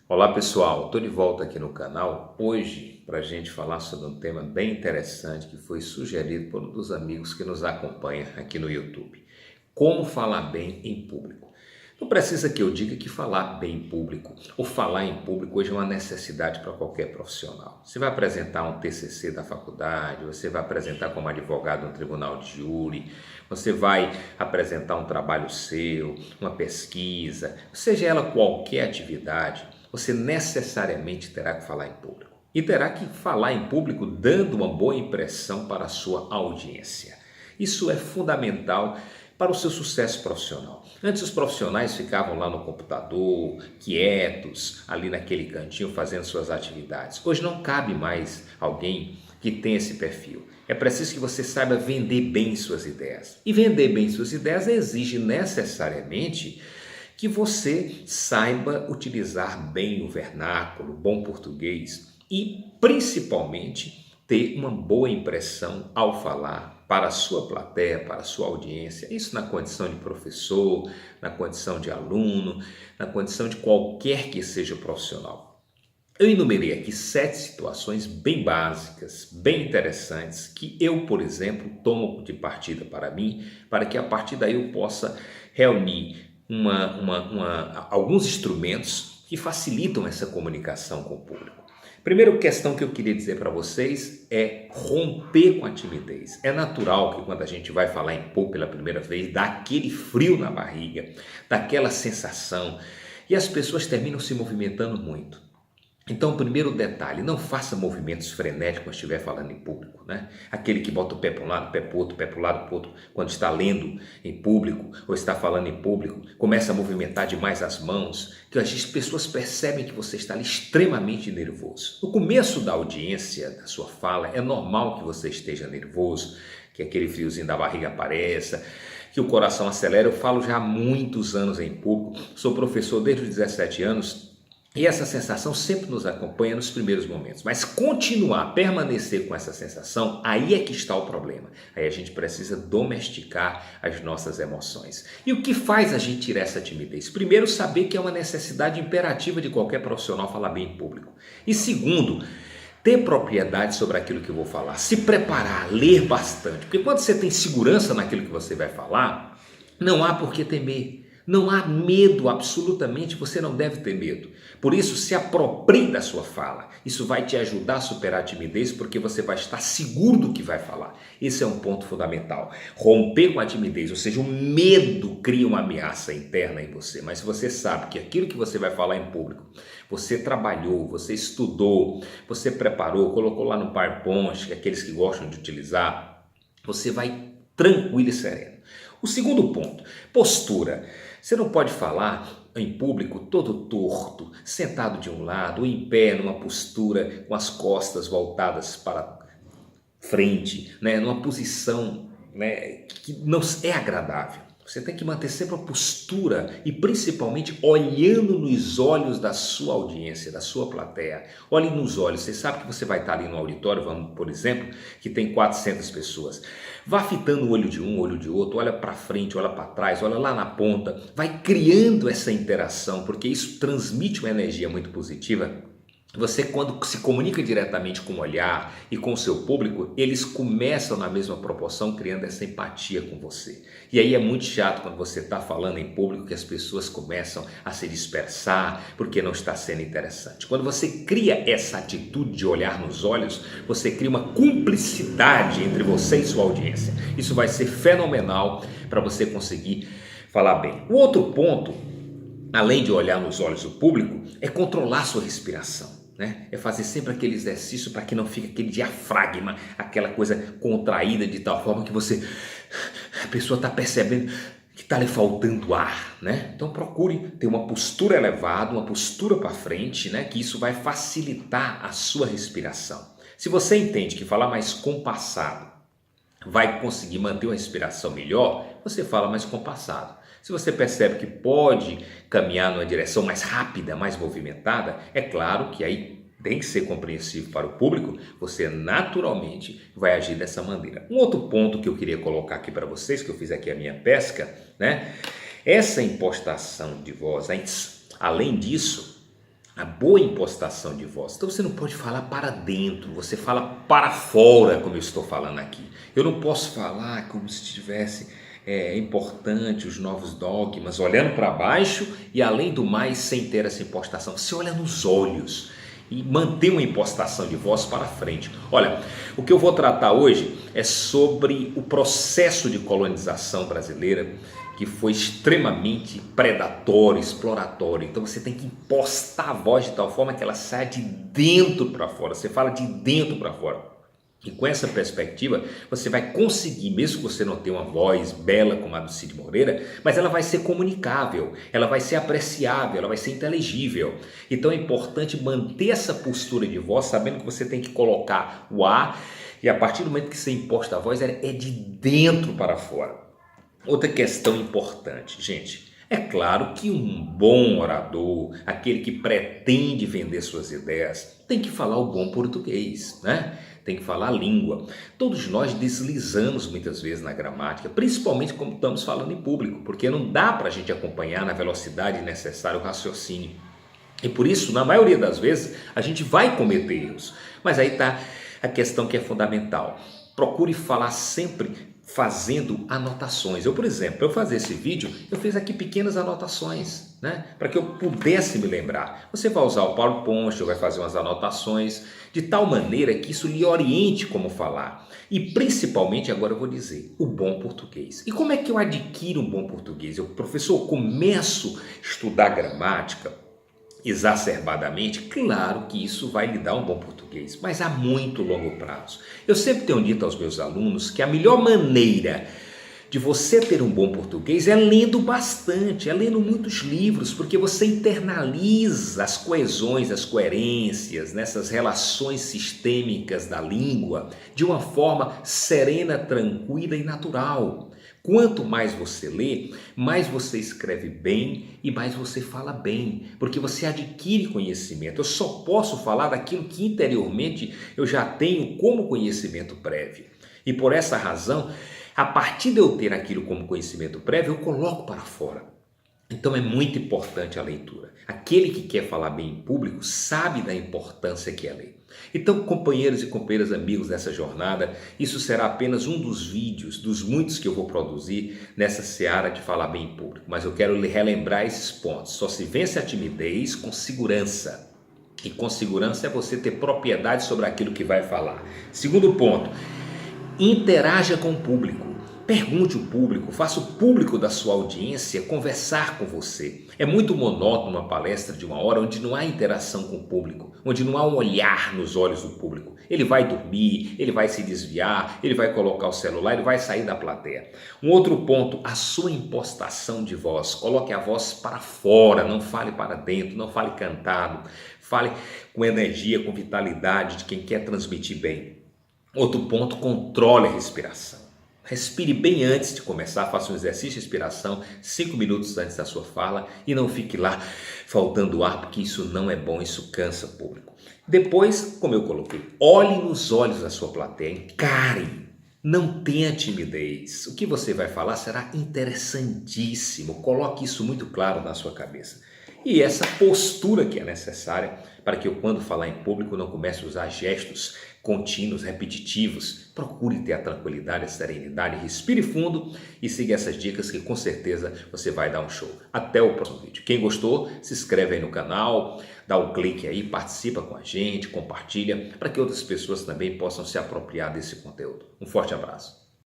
Olá pessoal, estou de volta aqui no canal hoje para a gente falar sobre um tema bem interessante que foi sugerido por um dos amigos que nos acompanha aqui no YouTube. Como falar bem em público. Não precisa que eu diga que falar bem em público ou falar em público hoje é uma necessidade para qualquer profissional. Você vai apresentar um TCC da faculdade, você vai apresentar como advogado no tribunal de júri, você vai apresentar um trabalho seu, uma pesquisa, seja ela qualquer atividade, você necessariamente terá que falar em público. E terá que falar em público dando uma boa impressão para a sua audiência. Isso é fundamental para o seu sucesso profissional. Antes os profissionais ficavam lá no computador, quietos, ali naquele cantinho fazendo suas atividades. Hoje não cabe mais alguém que tenha esse perfil. É preciso que você saiba vender bem suas ideias. E vender bem suas ideias exige necessariamente que você saiba utilizar bem o vernáculo, bom português e principalmente ter uma boa impressão ao falar para a sua plateia, para a sua audiência, isso na condição de professor, na condição de aluno, na condição de qualquer que seja o profissional. Eu enumerei aqui 7 situações bem básicas, bem interessantes, que eu, por exemplo, tomo de partida para mim, para que a partir daí eu possa reunir alguns instrumentos que facilitam essa comunicação com o público. Primeira questão que eu queria dizer para vocês é romper com a timidez. É natural que quando a gente vai falar em público pela primeira vez, dá aquele frio na barriga, dá aquela sensação e as pessoas terminam se movimentando muito. Então, o primeiro detalhe, não faça movimentos frenéticos quando estiver falando em público, né? Aquele que bota o pé para um lado, pé para o outro, pé para o lado, para o outro, quando está lendo em público ou está falando em público, começa a movimentar demais as mãos, que as pessoas percebem que você está ali extremamente nervoso. No começo da audiência, da sua fala, é normal que você esteja nervoso, que aquele friozinho da barriga apareça, que o coração acelera. Eu falo já há muitos anos em público, sou professor desde os 17 anos, e essa sensação sempre nos acompanha nos primeiros momentos, mas continuar, permanecer com essa sensação, aí é que está o problema. Aí a gente precisa domesticar as nossas emoções. E o que faz a gente tirar essa timidez? Primeiro, saber que é uma necessidade imperativa de qualquer profissional falar bem em público. E segundo, ter propriedade sobre aquilo que eu vou falar, se preparar, ler bastante, porque quando você tem segurança naquilo que você vai falar, não há por que temer. Não há medo, absolutamente, você não deve ter medo. Por isso, se aproprie da sua fala. Isso vai te ajudar a superar a timidez, porque você vai estar seguro do que vai falar. Esse é um ponto fundamental. Romper com a timidez, ou seja, o medo cria uma ameaça interna em você. Mas se você sabe que aquilo que você vai falar em público, você trabalhou, você estudou, você preparou, colocou lá no PowerPoint, que é aqueles que gostam de utilizar, você vai tranquilo e sereno. O segundo ponto, postura. Você não pode falar em público todo torto, sentado de um lado, ou em pé, numa postura com as costas voltadas para frente, né? Numa posição, né, que não é agradável. Você tem que manter sempre a postura e principalmente olhando nos olhos da sua audiência, da sua plateia. Olhe nos olhos, você sabe que você vai estar ali no auditório, vamos, por exemplo, que tem 400 pessoas. Vá fitando o olho de um, o olho de outro, olha para frente, olha para trás, olha lá na ponta. Vai criando essa interação, porque isso transmite uma energia muito positiva. Você, quando se comunica diretamente com o olhar e com o seu público, eles começam na mesma proporção, criando essa empatia com você. E aí é muito chato quando você está falando em público que as pessoas começam a se dispersar porque não está sendo interessante. Quando você cria essa atitude de olhar nos olhos, você cria uma cumplicidade entre você e sua audiência. Isso vai ser fenomenal para você conseguir falar bem. O outro ponto, além de olhar nos olhos do público, é controlar sua respiração. Né? É fazer sempre aquele exercício para que não fique aquele diafragma, aquela coisa contraída de tal forma que a pessoa está percebendo que está lhe faltando ar, né? Então procure ter uma postura elevada, uma postura para frente, né? Que isso vai facilitar a sua respiração. Se você entende que falar mais compassado vai conseguir manter uma respiração melhor, você fala mais compassado. Se você percebe que pode caminhar numa direção mais rápida, mais movimentada, é claro que aí tem que ser compreensivo para o público, você naturalmente vai agir dessa maneira. Um outro ponto que eu queria colocar aqui para vocês, que eu fiz aqui a minha pesca, né? Essa impostação de voz, além disso, A boa impostação de voz. Então você não pode falar para dentro, você fala para fora, como eu estou falando aqui. Eu não posso falar como se tivesse importante os novos dogmas, olhando para baixo e além do mais sem ter essa impostação. Você olha nos olhos e mantém uma impostação de voz para frente. Olha, o que eu vou tratar hoje é sobre o processo de colonização brasileira, que foi extremamente predatório, exploratório. Então você tem que impostar a voz de tal forma que ela saia de dentro para fora. Você fala de dentro para fora. E com essa perspectiva, você vai conseguir, mesmo que você não tenha uma voz bela como a do Cid Moreira, mas ela vai ser comunicável, ela vai ser apreciável, ela vai ser inteligível. Então é importante manter essa postura de voz, sabendo que você tem que colocar o ar, e a partir do momento que você imposta a voz, é de dentro para fora. Outra questão importante, gente, é claro que um bom orador, aquele que pretende vender suas ideias, tem que falar o bom português, né? Tem que falar a língua. Todos nós deslizamos muitas vezes na gramática, principalmente quando estamos falando em público, porque não dá para a gente acompanhar na velocidade necessária o raciocínio. E por isso, na maioria das vezes, a gente vai cometer erros. Mas aí está a questão que é fundamental. Procure falar sempre fazendo anotações. Eu, por exemplo, para eu fazer esse vídeo, eu fiz aqui pequenas anotações, né? Para que eu pudesse me lembrar. Você vai usar o PowerPoint, vai fazer umas anotações, de tal maneira que isso lhe oriente como falar. E principalmente, agora eu vou dizer, o bom português. E como é que eu adquiro um bom português? Professor, começo a estudar gramática exacerbadamente, claro que isso vai lhe dar um bom português, mas a muito longo prazo. Eu sempre tenho dito aos meus alunos que a melhor maneira de você ter um bom português é lendo bastante, é lendo muitos livros, porque você internaliza as coesões, as coerências, nessas relações sistêmicas da língua de uma forma serena, tranquila e natural. Quanto mais você lê, mais você escreve bem e mais você fala bem, porque você adquire conhecimento. Eu só posso falar daquilo que interiormente eu já tenho como conhecimento prévio. E por essa razão, a partir de eu ter aquilo como conhecimento prévio, eu coloco para fora. Então é muito importante a leitura. Aquele que quer falar bem em público sabe da importância que é ler. Então, companheiros e companheiras amigos dessa jornada, isso será apenas um dos vídeos, dos muitos que eu vou produzir nessa seara de falar bem em público. Mas eu quero lhe relembrar esses pontos. Só se vence a timidez com segurança. E com segurança é você ter propriedade sobre aquilo que vai falar. Segundo ponto, interaja com o público. Pergunte o público, faça o público da sua audiência conversar com você. É muito monótono uma palestra de 1 hora onde não há interação com o público, onde não há um olhar nos olhos do público. Ele vai dormir, ele vai se desviar, ele vai colocar o celular, ele vai sair da plateia. Um outro ponto, a sua impostação de voz. Coloque a voz para fora, não fale para dentro, não fale cantado. Fale com energia, com vitalidade de quem quer transmitir bem. Outro ponto, controle a respiração. Respire bem antes de começar, faça um exercício de respiração 5 minutos antes da sua fala e não fique lá faltando ar, porque isso não é bom, isso cansa o público. Depois, como eu coloquei, olhe nos olhos da sua plateia, encare, não tenha timidez. O que você vai falar será interessantíssimo, coloque isso muito claro na sua cabeça. E essa postura que é necessária para que eu, quando falar em público, não comece a usar gestos contínuos, repetitivos. Procure ter a tranquilidade, a serenidade, respire fundo e siga essas dicas que com certeza você vai dar um show. Até o próximo vídeo. Quem gostou, se inscreve aí no canal, dá um clique aí, participa com a gente, compartilha, para que outras pessoas também possam se apropriar desse conteúdo. Um forte abraço.